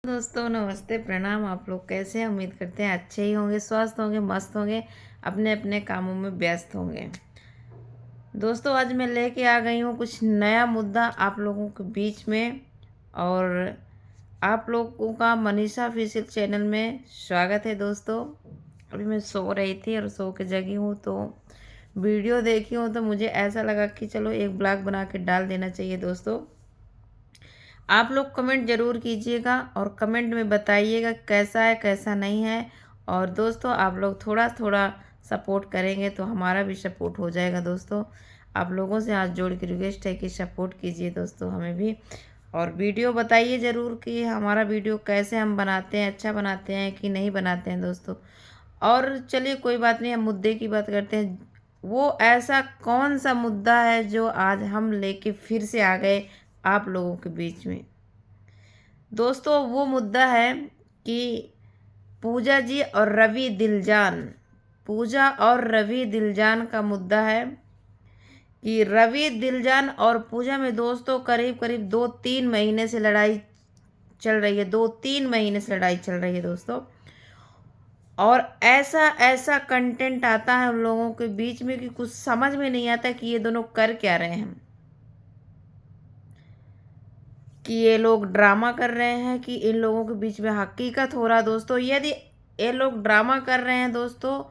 दोस्तों नमस्ते प्रणाम। आप लोग कैसे हैं? उम्मीद करते हैं अच्छे ही होंगे, स्वस्थ होंगे, मस्त होंगे, अपने अपने कामों में व्यस्त होंगे। दोस्तों आज मैं लेके आ गई हूँ कुछ नया मुद्दा आप लोगों के बीच में। और आप लोगों का मनीषा ऑफिशियल चैनल में स्वागत है। दोस्तों अभी मैं सो रही थी और सो के जगी हूँ तो वीडियो देखी हूँ तो मुझे ऐसा लगा कि चलो एक ब्लॉग बना के डाल देना चाहिए। दोस्तों आप लोग कमेंट ज़रूर कीजिएगा और कमेंट में बताइएगा कैसा है कैसा नहीं है। और दोस्तों आप लोग थोड़ा थोड़ा सपोर्ट करेंगे तो हमारा भी सपोर्ट हो जाएगा। दोस्तों आप लोगों से हाथ जोड़ के रिक्वेस्ट है कि सपोर्ट कीजिए दोस्तों हमें भी। और वीडियो बताइए ज़रूर कि हमारा वीडियो कैसे हम बनाते हैं, अच्छा बनाते हैं कि नहीं बनाते हैं दोस्तों। और चलिए कोई बात नहीं, हम मुद्दे की बात करते हैं। वो ऐसा कौन सा मुद्दा है जो आज हम लेके फिर से आ गए आप लोगों के बीच में। दोस्तों वो मुद्दा है कि पूजा जी और रवि दिलजान, पूजा और रवि दिलजान का मुद्दा है कि रवि दिलजान और पूजा में दोस्तों करीब करीब 2-3 महीने से लड़ाई चल रही है। 2-3 महीने से लड़ाई चल रही है दोस्तों। और ऐसा ऐसा कंटेंट आता है उन लोगों के बीच में कि कुछ समझ में नहीं आता कि ये दोनों कर क्या रहे हैं, कि ये लोग ड्रामा कर रहे हैं कि इन लोगों के बीच में हकीकत हो रहा है। दोस्तों यदि ये लोग ड्रामा कर रहे हैं दोस्तों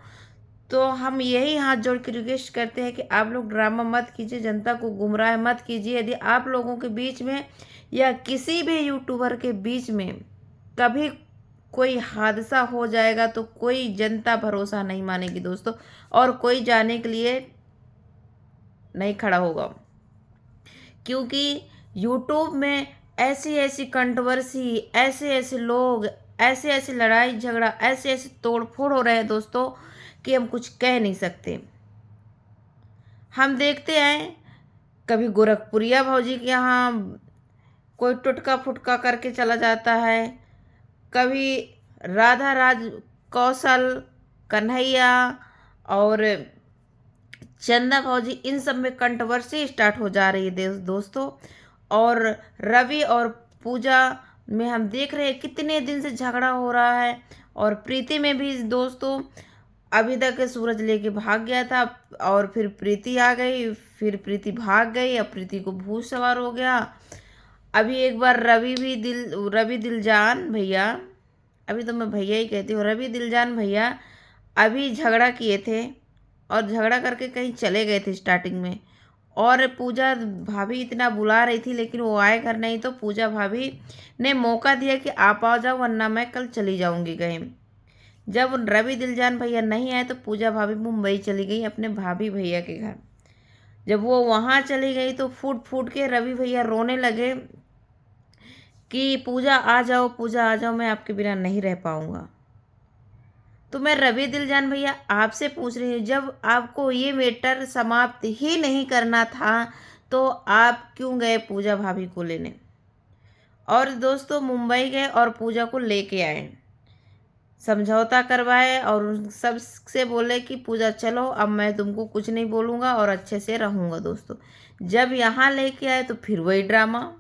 तो हम यही हाथ जोड़ के रिक्वेस्ट करते हैं कि आप लोग ड्रामा मत कीजिए, जनता को गुमराह मत कीजिए। यदि आप लोगों के बीच में या किसी भी यूट्यूबर के बीच में कभी कोई हादसा हो जाएगा तो कोई जनता भरोसा नहीं मानेगी दोस्तों, और कोई जाने के लिए नहीं खड़ा होगा। क्योंकि यूट्यूब में ऐसी ऐसी कंट्रोवर्सी, ऐसे ऐसे लोग, ऐसे ऐसे लड़ाई झगड़ा, ऐसे ऐसे तोड़ फोड़ हो रहे हैं दोस्तों कि हम कुछ कह नहीं सकते। हम देखते हैं कभी गोरखपुरिया भौजी के यहाँ कोई टुटका फुटका करके चला जाता है, कभी राधा राज, कौशल, कन्हैया और चंदा फौजी, इन सब में कंट्रोवर्सी स्टार्ट हो जा रही है दोस्तों। और रवि और पूजा में हम देख रहे हैं कितने दिन से झगड़ा हो रहा है। और प्रीति में भी दोस्तों अभी तक सूरज लेके भाग गया था और फिर प्रीति आ गई, फिर प्रीति भाग गई, अब प्रीति को भूत सवार हो गया। अभी एक बार रवि दिलजान भैया, अभी तो मैं भैया ही कहती हूँ, रवि दिलजान भैया अभी झगड़ा किए थे और झगड़ा करके कहीं चले गए थे स्टार्टिंग में। और पूजा भाभी इतना बुला रही थी लेकिन वो आए घर नहीं, तो पूजा भाभी ने मौका दिया कि आप आ जाओ वरना मैं कल चली जाऊंगी कहीं। जब रवि दिलजान भैया नहीं आए तो पूजा भाभी मुंबई चली गई अपने भाभी भैया के घर। जब वो वहाँ चली गई तो फूट फूट के रवि भैया रोने लगे कि पूजा आ जाओ, पूजा आ जाओ, मैं आपके बिना नहीं रह पाऊँगा। तो मैं रवि दिलजान भैया आपसे पूछ रही हूँ, जब आपको ये मैटर समाप्त ही नहीं करना था तो आप क्यों गए पूजा भाभी को लेने? और दोस्तों मुंबई गए और पूजा को लेके आए, समझौता करवाए और उन सब से बोले कि पूजा चलो अब मैं तुमको कुछ नहीं बोलूँगा और अच्छे से रहूँगा। दोस्तों जब यहाँ लेके आए तो फिर वही ड्रामा।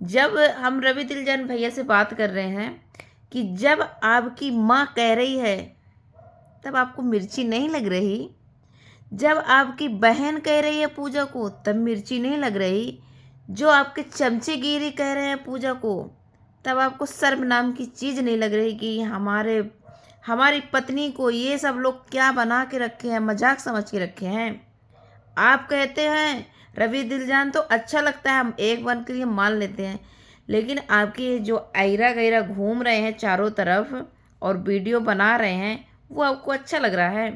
जब हम रवि दिलजान भैया से बात कर रहे हैं कि जब आपकी माँ कह रही है तब आपको मिर्ची नहीं लग रही, जब आपकी बहन कह रही है पूजा को तब मिर्ची नहीं लग रही, जो आपके चमचेगिरी कह रहे हैं पूजा को तब आपको शर्म नाम की चीज़ नहीं लग रही कि हमारी पत्नी को ये सब लोग क्या बना के रखे हैं, मजाक समझ के रखे हैं। आप कहते हैं रवि दिलजान तो अच्छा लगता है, हम एक बार के लिए मान लेते हैं, लेकिन आपके जो आयरा गैरा घूम रहे हैं चारों तरफ और वीडियो बना रहे हैं वो आपको अच्छा लग रहा है?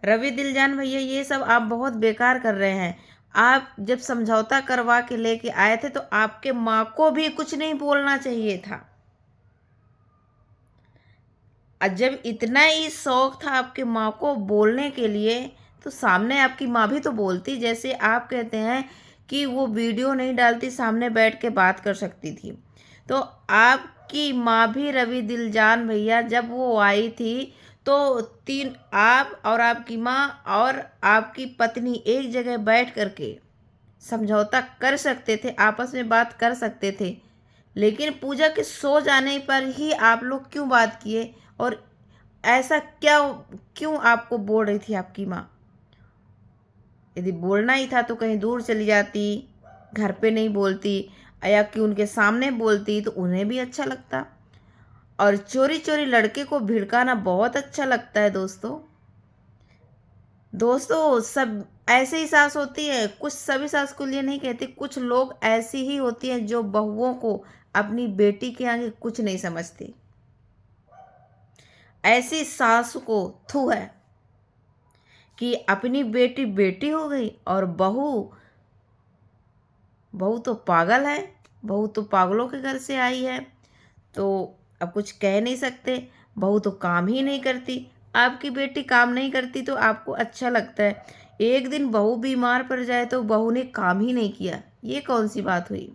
रवि दिलजान भैया ये सब आप बहुत बेकार कर रहे हैं। आप जब समझौता करवा के लेके आए थे तो आपके माँ को भी कुछ नहीं बोलना चाहिए था। और जब इतना ही शौक था आपके माँ को बोलने के लिए तो सामने आपकी माँ भी तो बोलती। जैसे आप कहते हैं कि वो वीडियो नहीं डालती, सामने बैठ के बात कर सकती थी, तो आपकी माँ भी रवि दिलजान भैया जब वो आई थी तो तीन आप और आपकी माँ और आपकी पत्नी एक जगह बैठ करके समझौता कर सकते थे, आपस में बात कर सकते थे, लेकिन पूजा के सो जाने पर ही आप लोग क्यों बात किए? और ऐसा क्या, क्यों आपको बोल रही थी आपकी माँ? यदि बोलना ही था तो कहीं दूर चली जाती, घर पे नहीं बोलती, या कि उनके सामने बोलती तो उन्हें भी अच्छा लगता। और चोरी चोरी लड़के को भिड़काना बहुत अच्छा लगता है दोस्तों। दोस्तों सब ऐसे ही सास होती है, कुछ सभी सास को लिए नहीं कहते, कुछ लोग ऐसी ही होती हैं जो बहुओं को अपनी बेटी के आगे कुछ नहीं समझती। ऐसी सास को थू है कि अपनी बेटी बेटी हो गई और बहू, बहू तो पागल है, बहू तो पागलों के घर से आई है, तो अब कुछ कह नहीं सकते। बहू तो काम ही नहीं करती। आपकी बेटी काम नहीं करती तो आपको अच्छा लगता है। एक दिन बहू बीमार पड़ जाए तो बहू ने काम ही नहीं किया, ये कौन सी बात हुई?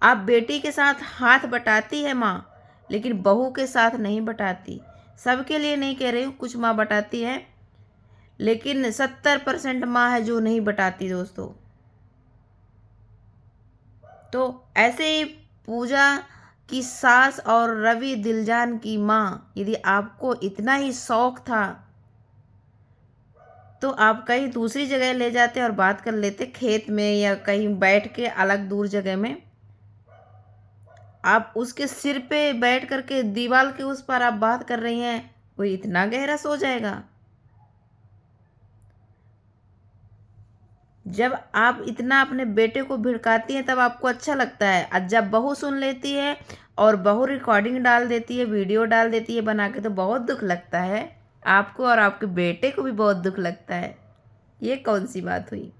आप बेटी के साथ हाथ बटाती है माँ, लेकिन बहू के साथ नहीं बटाती। सबके लिए नहीं कह रही हूँ, कुछ माँ बटाती है, लेकिन 70% माँ है जो नहीं बटाती दोस्तों। तो ऐसे ही पूजा की सास और रवि दिलजान की माँ, यदि आपको इतना ही शौक था तो आप कहीं दूसरी जगह ले जाते और बात कर लेते, खेत में या कहीं बैठ के अलग दूर जगह में। आप उसके सिर पे बैठ करके दीवार के उस पर आप बात कर रही हैं, कोई इतना गहरा सो जाएगा? जब आप इतना अपने बेटे को भिड़काती हैं तब आपको अच्छा लगता है, और जब बहू सुन लेती है और बहू रिकॉर्डिंग डाल देती है, वीडियो डाल देती है बना के, तो बहुत दुख लगता है आपको, और आपके बेटे को भी बहुत दुख लगता है। ये कौन सी बात हुई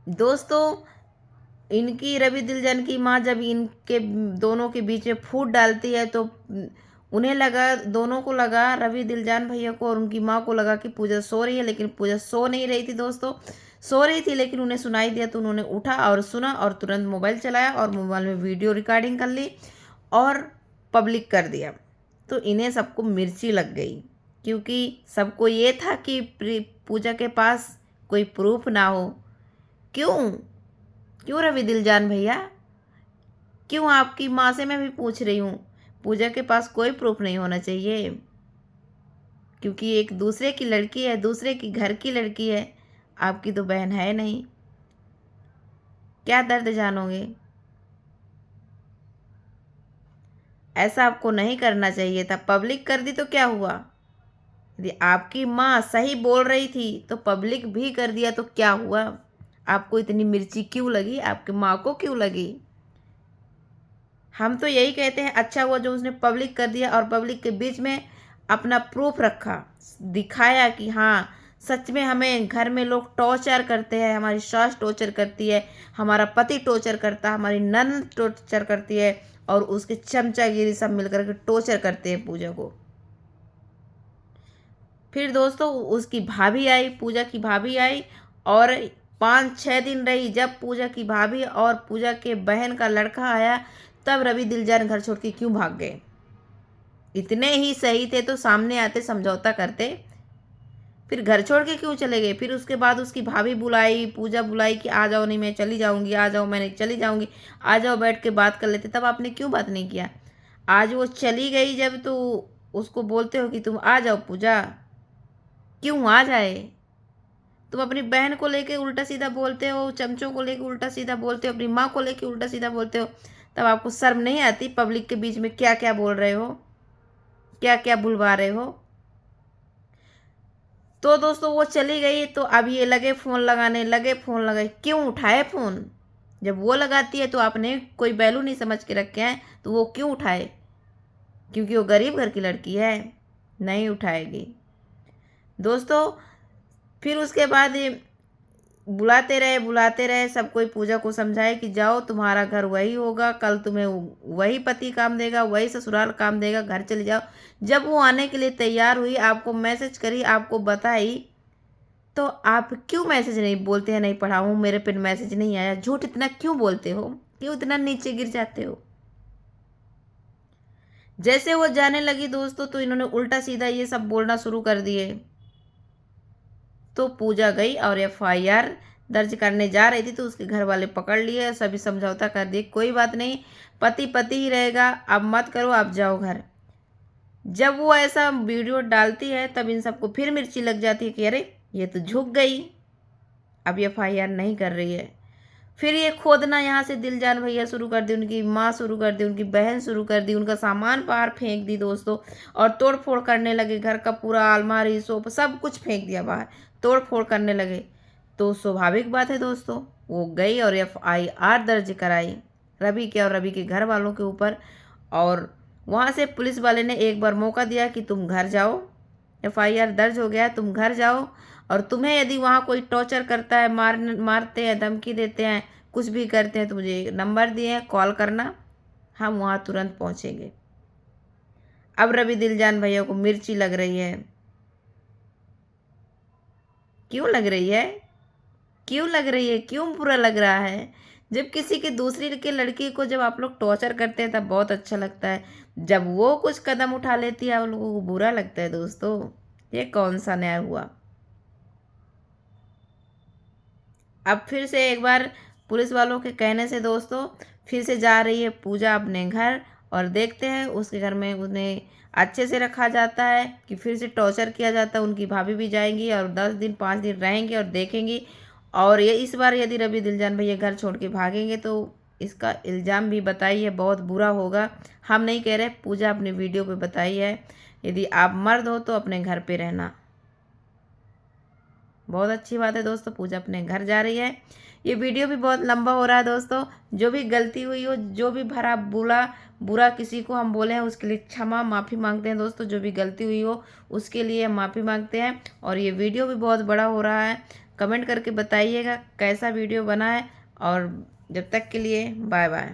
दोस्तों? इनकी रवि दिलजन की माँ जब इनके दोनों के बीच में फूट डालती है तो उन्हें लगा, दोनों को लगा, रवि दिलजान भैया को और उनकी माँ को लगा कि पूजा सो रही है, लेकिन पूजा सो नहीं रही थी दोस्तों। सो रही थी लेकिन उन्हें सुनाई दिया तो उन्होंने उठा और सुना और तुरंत मोबाइल चलाया और मोबाइल में वीडियो रिकॉर्डिंग कर ली और पब्लिक कर दिया। तो इन्हें सबको मिर्ची लग गई, क्योंकि सबको ये था कि पूजा के पास कोई प्रूफ ना हो। क्यों? क्यों रवि दिलजान भैया? क्यों? आपकी माँ से मैं भी पूछ रही हूँ, पूजा के पास कोई प्रूफ नहीं होना चाहिए, क्योंकि एक दूसरे की लड़की है, दूसरे की घर की लड़की है, आपकी तो बहन है नहीं। क्या दर्द जानोगे? ऐसा आपको नहीं करना चाहिए था। पब्लिक कर दी तो क्या हुआ? यदि आपकी माँ सही बोल रही थी तो पब्लिक भी कर दिया तो क्या हुआ? आपको इतनी मिर्ची क्यों लगी? आपकी माँ को क्यों लगी? हम तो यही कहते हैं अच्छा हुआ जो उसने पब्लिक कर दिया और पब्लिक के बीच में अपना प्रूफ रखा, दिखाया कि हाँ सच में हमें घर में लोग टॉर्चर करते हैं, हमारी सास टॉर्चर करती है, हमारा पति टॉर्चर करता है, हमारी ननद टॉर्चर करती है, और उसके चमचागिरी सब मिलकर के टॉर्चर करते हैं पूजा को। फिर दोस्तों उसकी भाभी आई, पूजा की भाभी आई, और 5-6 दिन रही। जब पूजा की भाभी और पूजा के बहन का लड़का आया तब रवि दिलजान घर छोड़ के क्यों भाग गए? इतने ही सही थे तो सामने आते, समझौता करते। फिर घर छोड़ के क्यों चले गए? फिर उसके बाद उसकी भाभी बुलाई, पूजा बुलाई कि आ जाओ, नहीं मैं चली जाऊंगी, आ जाओ, मैं नहीं चली जाऊंगी, आ जाओ बैठ के बात कर लेते। तब आपने क्यों बात नहीं किया? आज वो चली गई जब तो उसको बोलते हो कि तुम आ जाओ पूजा। क्यों आ जाए? तुम अपनी बहन को लेके उल्टा सीधा बोलते हो, चमचों को लेके उल्टा सीधा बोलते हो, अपनी माँ को लेके उल्टा सीधा बोलते हो, तब आपको शर्म नहीं आती? पब्लिक के बीच में क्या क्या बोल रहे हो, क्या क्या बुलवा रहे हो? तो दोस्तों वो चली गई तो अब ये लगे फ़ोन लगाने, लगे फ़ोन लगाए। क्यों उठाए फ़ोन? जब वो लगाती है तो आपने कोई वैल्यू नहीं समझ के रखे हैं, तो वो क्यों उठाए? क्योंकि वो गरीब घर की लड़की है, नहीं उठाएगी दोस्तों। फिर उसके बाद ये बुलाते रहे सब कोई, पूजा को समझाए कि जाओ तुम्हारा घर वही होगा, कल तुम्हें वही पति काम देगा, वही ससुराल काम देगा, घर चले जाओ। जब वो आने के लिए तैयार हुई, आपको मैसेज करी, आपको बताई, तो आप क्यों मैसेज नहीं बोलते हैं नहीं पढ़ा हूँ, मेरे पे मैसेज नहीं आया? झूठ इतना क्यों बोलते हो? क्यों इतना नीचे गिर जाते हो? जैसे वो जाने लगी दोस्तों तो इन्होंने उल्टा सीधा ये सब बोलना शुरू कर दिए। तो पूजा गई और एफआईआर दर्ज करने जा रही थी, तो उसके घर वाले पकड़ लिए, सभी समझौता कर दिए, कोई बात नहीं, पति पति ही रहेगा, अब मत करो, आप जाओ घर। जब वो ऐसा वीडियो डालती है तब इन सबको फिर मिर्ची लग जाती है कि अरे ये तो झुक गई, अब एफआईआर नहीं कर रही है। फिर ये खोदना यहाँ से दिलजान भैया शुरू कर दी, उनकी माँ शुरू कर दी, उनकी बहन शुरू कर दी, उनका सामान बाहर फेंक दी दोस्तों, और तोड़ फोड़ करने लगे, घर का पूरा अलमारी सोफा सब कुछ फेंक दिया बाहर, तोड़ फोड़ करने लगे। तो स्वाभाविक बात है दोस्तों, वो गई और एफआईआर दर्ज कराई रवि के और रवि के घर वालों के ऊपर। और वहाँ से पुलिस वाले ने एक बार मौका दिया कि तुम घर जाओ, एफआईआर दर्ज हो गया है, तुम घर जाओ, और तुम्हें यदि वहाँ कोई टॉर्चर करता है, मारते हैं, धमकी देते हैं, कुछ भी करते हैं, तो मुझे नंबर दिए हैं, कॉल करना, हम वहाँ तुरंत पहुँचेंगे। अब रवि दिलजान भैया को मिर्ची लग रही है। क्यों लग रही है? क्यों लग रही है? क्यों बुरा लग रहा है? जब किसी की दूसरी के लड़की को जब आप लोग टॉर्चर करते हैं तब बहुत अच्छा लगता है, जब वो कुछ कदम उठा लेती है आप लोगों को बुरा लगता है दोस्तों। ये कौन सा न्याय हुआ? अब फिर से एक बार पुलिस वालों के कहने से दोस्तों फिर से जा रही है पूजा अपने घर, और देखते हैं उसके घर में उन्हें अच्छे से रखा जाता है कि फिर से टॉर्चर किया जाता है। उनकी भाभी भी जाएंगी और 10 दिन 5 दिन रहेंगी और देखेंगी। और ये इस बार यदि रवि दिलजान भैया घर छोड़ के भागेंगे तो इसका इल्ज़ाम भी बताइए, बहुत बुरा होगा। हम नहीं कह रहे, पूजा अपने वीडियो पे बताई है, यदि आप मर्द हो तो अपने घर पे रहना। बहुत अच्छी बात है दोस्तों, पूजा अपने घर जा रही है। ये वीडियो भी बहुत लंबा हो रहा है दोस्तों, जो भी गलती हुई हो, जो भी भरा बुरा किसी को हम बोले हैं उसके लिए क्षमा माफ़ी मांगते हैं दोस्तों, जो भी गलती हुई हो उसके लिए हम माफ़ी मांगते हैं। और ये वीडियो भी बहुत बड़ा हो रहा है, कमेंट करके बताइएगा कैसा वीडियो बना है। और जब तक के लिए बाय बाय।